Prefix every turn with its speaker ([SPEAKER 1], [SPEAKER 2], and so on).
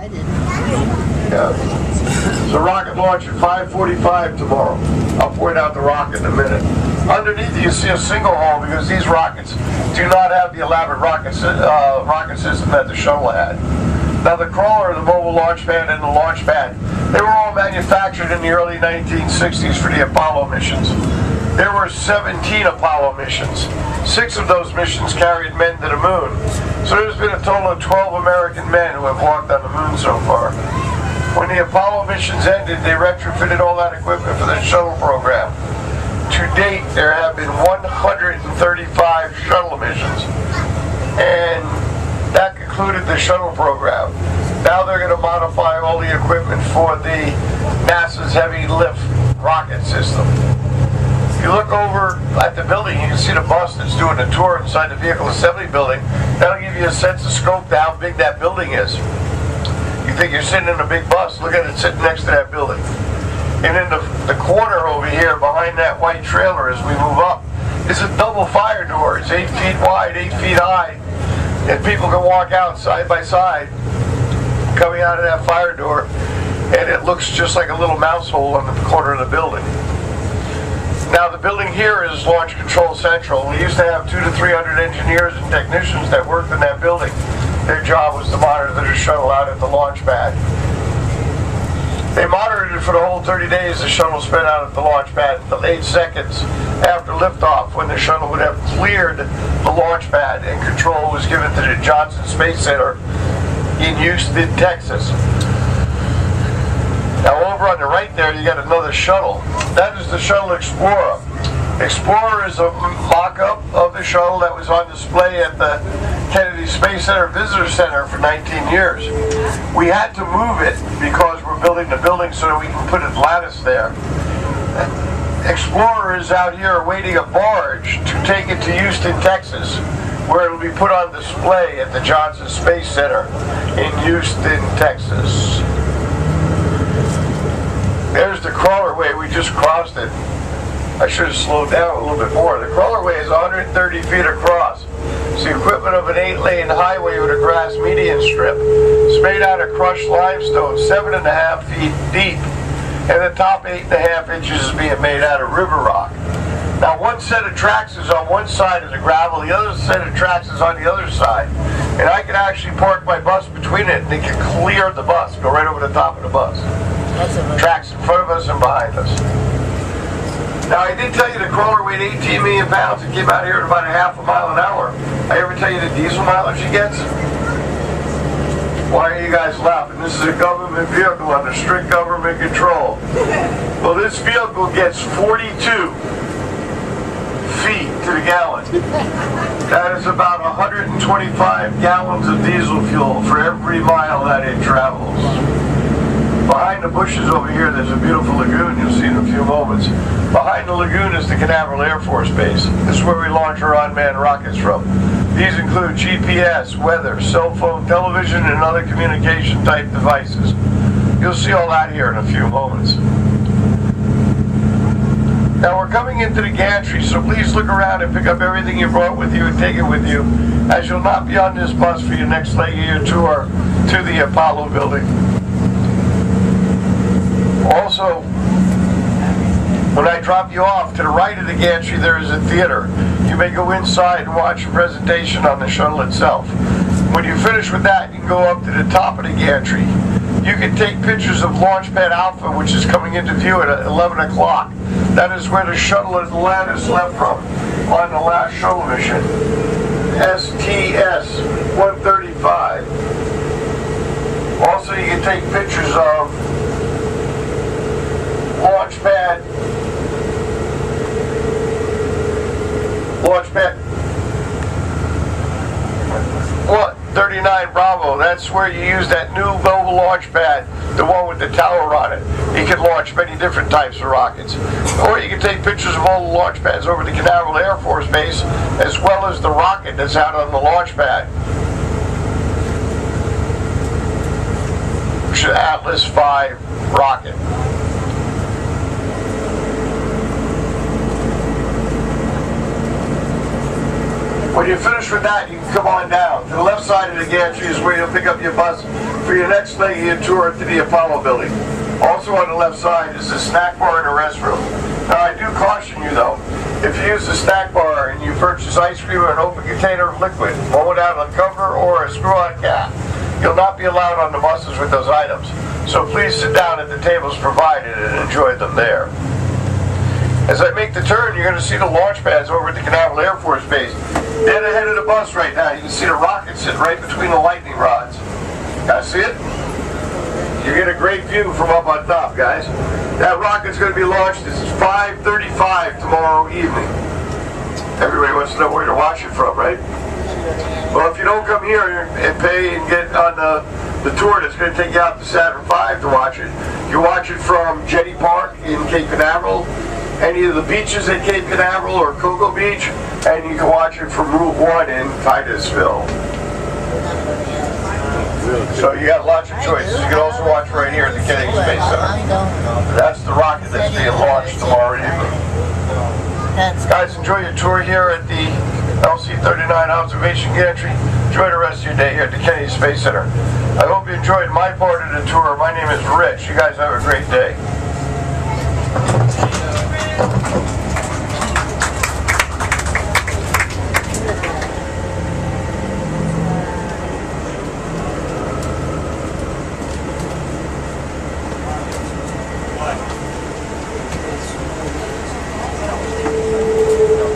[SPEAKER 1] I did.
[SPEAKER 2] Yeah. So rocket launch at 5:45 tomorrow. I'll point out the rocket in a minute. Underneath you see a single hull because these rockets do not have the elaborate rocket system that the shuttle had. Now the crawler, the mobile launch pad, and the launch pad, they were all manufactured in the early 1960s for the Apollo missions. There were 17 Apollo missions. 6 of those missions carried men to the moon. So there's been a total of 12 American men who have walked on the moon so far. When the Apollo missions ended, they retrofitted all that equipment for the shuttle program. To date, there have been 135 shuttle missions. And that concluded the shuttle program. Now they're going to modify all the equipment for the NASA's heavy lift rocket system. If you look over at the building, you can see the bus that's doing a tour inside the vehicle assembly building. That'll give you a sense of scope to how big that building is. You think you're sitting in a big bus, look at it sitting next to that building. And in the corner over here behind that white trailer as we move up is a double fire door. It's 8 feet wide, 8 feet high. And people can walk out side by side coming out of that fire door, and it looks just like a little mouse hole on the corner of the building. Now the building here is Launch Control Central. We used to have 200 to 300 engineers and technicians that worked in that building. Their job was to monitor the shuttle out at the launch pad. They monitored it for the whole 30 days the shuttle spent out at the launch pad, the 8 seconds after liftoff when the shuttle would have cleared the launch pad and control was given to the Johnson Space Center in Houston, Texas. Now over on the right there you got another shuttle. That is the Shuttle Explorer. Explorer is a mock-up of the shuttle that was on display at the Kennedy Space Center Visitor Center for 19 years. We had to move it because we're building the building so that we can put a lattice there. Explorer is out here awaiting a barge to take it to Houston, Texas, where it will be put on display at the Johnson Space Center in Houston, Texas. There's the crawlerway. We just crossed it. I should have slowed down a little bit more. The crawlerway is 130 feet across. It's the equivalent of an 8-lane highway with a grass median strip. It's made out of crushed limestone, 7.5 feet deep. And the top 8.5 inches is being made out of river rock. Now one set of tracks is on one side of the gravel, the other set of tracks is on the other side. And I can actually park my bus between it and they can clear the bus, go right over the top of the bus. Tracks in front of us and behind us. Now I did tell you the crawler weighed 18 million pounds. It came out here at about a half a mile an hour. I ever tell you the diesel mileage it gets? Why are you guys laughing? This is a government vehicle under strict government control. Well, this vehicle gets 42 feet to the gallon. That is about 125 gallons of diesel fuel for every mile that it travels. Behind the bushes over here, there's a beautiful lagoon you'll see in a few moments. Behind the lagoon is the Canaveral Air Force Base. This is where we launch our unmanned rockets from. These include GPS, weather, cell phone, television, and other communication type devices. You'll see all that here in a few moments. Now we're coming into the gantry, so please look around and pick up everything you brought with you and take it with you, as you'll not be on this bus for your next leg of your tour to the Apollo building. Also, when I drop you off, to the right of the gantry there is a theater. You may go inside and watch a presentation on the shuttle itself. When you finish with that, you can go up to the top of the gantry. You can take pictures of Launchpad Alpha, which is coming into view at 11 o'clock. That is where the shuttle Atlantis left from on the last shuttle mission. STS-135. Also, you can take pictures of Launchpad 39 Bravo. That's where you use that new mobile launch pad, the one with the tower on it. You can launch many different types of rockets. Or you can take pictures of all the launch pads over the Canaveral Air Force Base, as well as the rocket that's out on the launch pad. Which is an Atlas V rocket. When you're finished with that, you can come on down. To the left side of the gantry is where you'll pick up your bus for your next leg of your tour to the Apollo building. Also on the left side is a snack bar and a restroom. Now I do caution you though, if you use the snack bar and you purchase ice cream or an open container of liquid, one without a cover or a screw-on cap, you'll not be allowed on the buses with those items. So please sit down at the tables provided and enjoy them there. As I make the turn, you're going to see the launch pads over at the Canaveral Air Force Base. Dead ahead of the bus right now, you can see the rocket sitting right between the lightning rods. Guys, see it? You get a great view from up on top, guys. That rocket's going to be launched. This is 5:35 tomorrow evening. Everybody wants to know where to watch it from, right? Well, if you don't come here and pay and get on the tour that's going to take you out to Saturn V to watch it, you watch it from Jetty Park in Cape Canaveral, any of the beaches at Cape Canaveral or Cocoa Beach, and you can watch it from Route 1 in Titusville. So you got lots of choices. You can also watch right here at the Kennedy Space Center. That's the rocket that's being launched tomorrow evening. Guys, enjoy your tour here at the LC-39 Observation Gantry. Enjoy the rest of your day here at the Kennedy Space Center. I hope you enjoyed my part of the tour. My name is Rich. You guys have a great day.